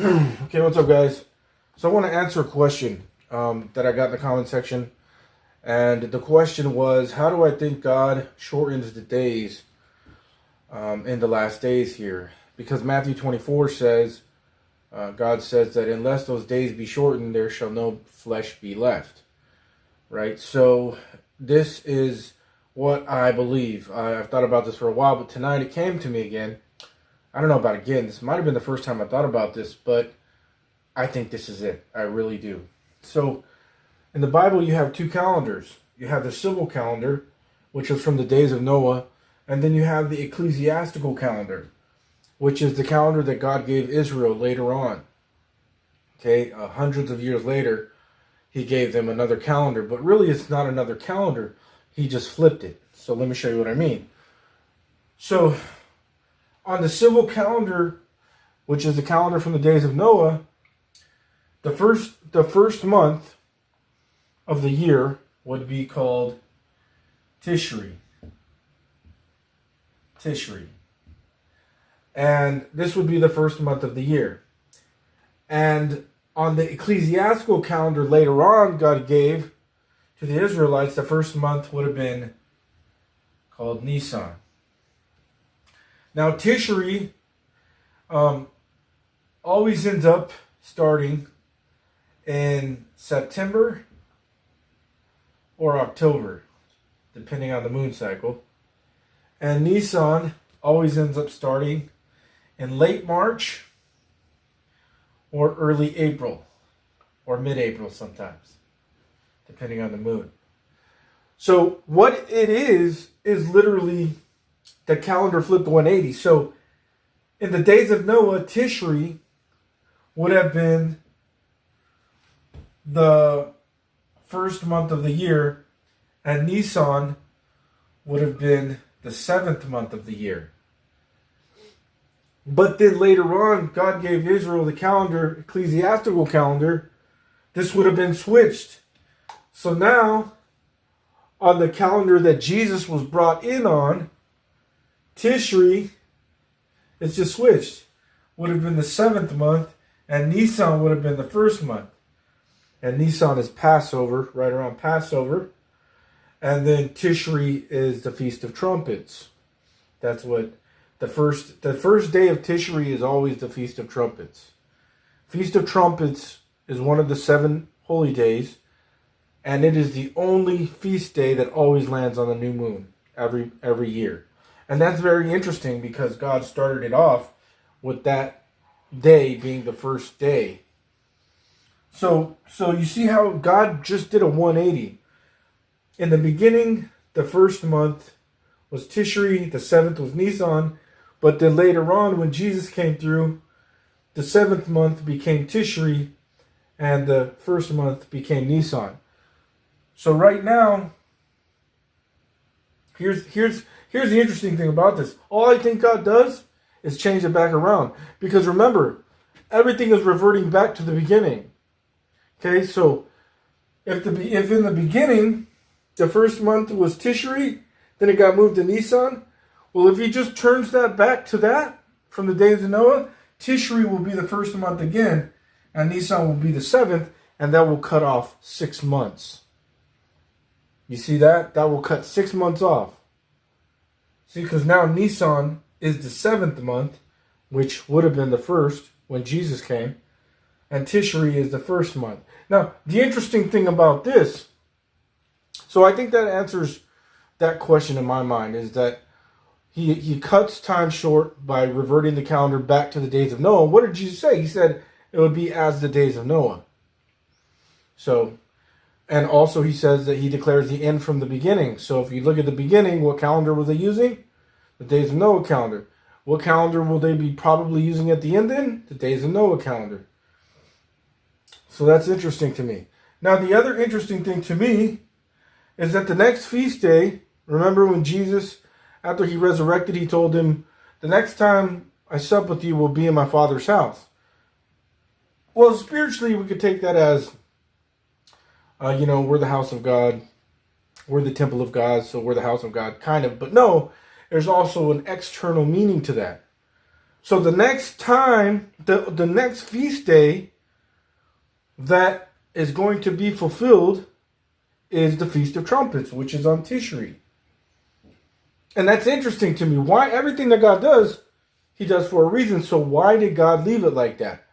Okay, what's up, guys? So I want to answer a question that I got in the comment section. And the question was, how do I think God shortens the days in the last days here? Because Matthew 24 says, God says that unless those days be shortened, there shall no flesh be left. Right? So this is what I believe. I've thought about this for a while, but tonight it came to me again. I don't know about again. This might have been the first time I thought about this, but I think this is it. I really do. So in the Bible, you have two calendars. You have the civil calendar, which is from the days of Noah, and then you have the ecclesiastical calendar, which is the calendar that God gave Israel later on. Okay, hundreds of years later, he gave them another calendar, but really it's not another calendar. He just flipped it. So let me show you what I mean. So on the civil calendar, which is the calendar from the days of Noah, the first month of the year would be called Tishri. Tishri. And this would be the first month of the year. And on the ecclesiastical calendar later on, God gave to the Israelites, the first month would have been called Nisan. Now, Tishri always ends up starting in September or October, depending on the moon cycle. And Nisan always ends up starting in late March or early April or mid-April sometimes, depending on the moon. So what it is literally the calendar flipped 180. So in the days of Noah, Tishri would have been the first month of the year, and Nisan would have been the seventh month of the year. But then later on, God gave Israel the calendar, ecclesiastical calendar. This would have been switched. So now, on the calendar that Jesus was brought in on, Tishri, it's just switched. Would have been the seventh month, and Nisan would have been the first month. And Nisan is Passover, right around Passover. And then Tishri is the Feast of Trumpets. That's what the first day of Tishri is always the Feast of Trumpets. Feast of Trumpets is one of the 7 holy days, and it is the only feast day that always lands on the new moon every year. And that's very interesting because God started it off with that day being the first day. So you see how God just did a 180. In the beginning, the first month was Tishri, the seventh was Nisan, but then later on when Jesus came through, the seventh month became Tishri, and the first month became Nisan. So right now, here's the interesting thing about this. All I think God does is change it back around. Because remember, everything is reverting back to the beginning. Okay, so if in the beginning, the first month was Tishri, then it got moved to Nisan. Well, if he just turns that back to that, from the days of Noah, Tishri will be the first month again, and Nisan will be the seventh, and that will cut off 6 months. You see that? That will cut 6 months off. See, because now Nisan is the seventh month, which would have been the first when Jesus came, and Tishri is the first month. Now, the interesting thing about this, so I think that answers that question in my mind, is that he cuts time short by reverting the calendar back to the days of Noah. What did Jesus say? He said it would be as the days of Noah. So, and also he says that he declares the end from the beginning. So if you look at the beginning, what calendar was they using? The days of Noah calendar. What calendar will they be probably using at the end then? The days of Noah calendar. So that's interesting to me. Now the other interesting thing to me is that the next feast day, remember when Jesus, after he resurrected, he told him, the next time I sup with you will be in my Father's house. Well, spiritually, we could take that as, we're the house of God. We're the temple of God, so we're the house of God, kind of. But no, there's also an external meaning to that. So the next time, the next feast day that is going to be fulfilled is the Feast of Trumpets, which is on Tishri. And that's interesting to me. Why everything that God does, he does for a reason. So why did God leave it like that?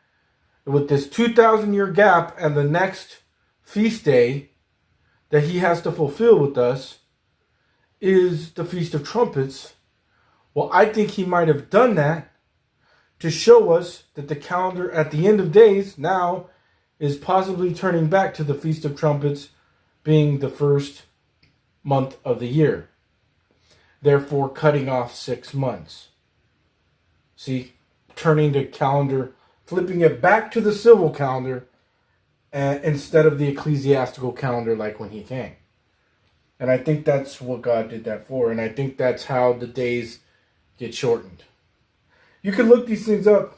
With this 2,000-year gap and the next feast day that he has to fulfill with us is the Feast of Trumpets. Well, I think he might have done that to show us that the calendar at the end of days now is possibly turning back to the Feast of Trumpets being the first month of the year. Therefore, cutting off 6 months. See, turning the calendar, flipping it back to the civil calendar instead of the ecclesiastical calendar like when he came. And I think that's what God did that for. And I think that's how the days get shortened. You can look these things up.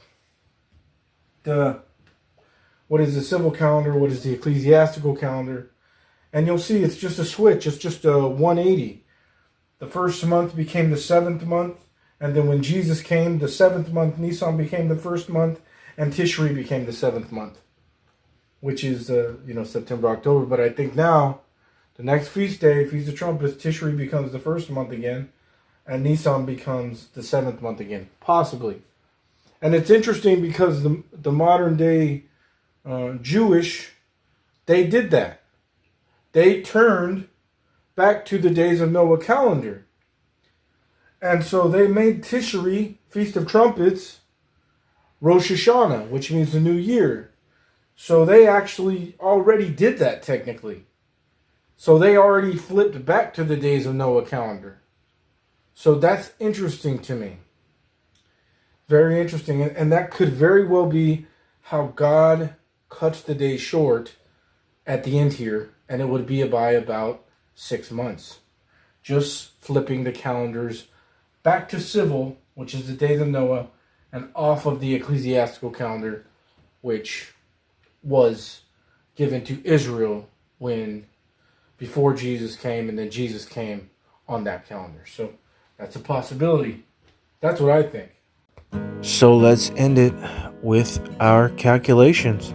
What is the civil calendar? What is the ecclesiastical calendar? And you'll see it's just a switch. It's just a 180. The first month became the 7th month. And then when Jesus came, the 7th month, Nisan became the 1st month. And Tishri became the 7th month. Which is, September, October. But I think now, the next feast day, Feast of Trumpets, Tishri becomes the 1st month again. And Nisan becomes the 7th month again. Possibly. And it's interesting because the modern day Jewish, they did that. They turned back to the days of Noah calendar. And so they made Tishri, Feast of Trumpets, Rosh Hashanah, which means the new year. So they actually already did that technically. So they already flipped back to the days of Noah calendar. So that's interesting to me. Very interesting. And that could very well be how God cuts the day short at the end here. And it would be by about 6 months. Just flipping the calendars back to civil, which is the days of Noah, and off of the ecclesiastical calendar, which was given to Israel before Jesus came, and then Jesus came on that calendar. So that's a possibility. That's what I think. So let's end it with our calculations.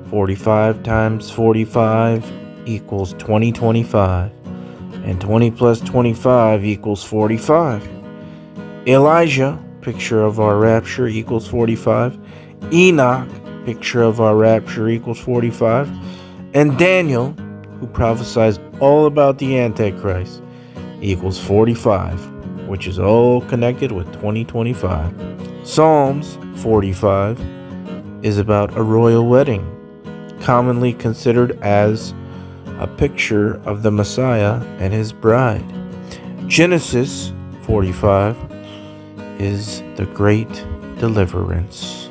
45 times 45 equals 2025. And 20 plus 25 equals 45. Elijah, picture of our rapture, equals 45. Enoch, picture of our rapture, equals 45. And Daniel, who prophesies all about the Antichrist, equals 45, which is all connected with 2025. Psalms 45 is about a royal wedding, commonly considered as a picture of the Messiah and his bride. Genesis 45 is the great deliverance.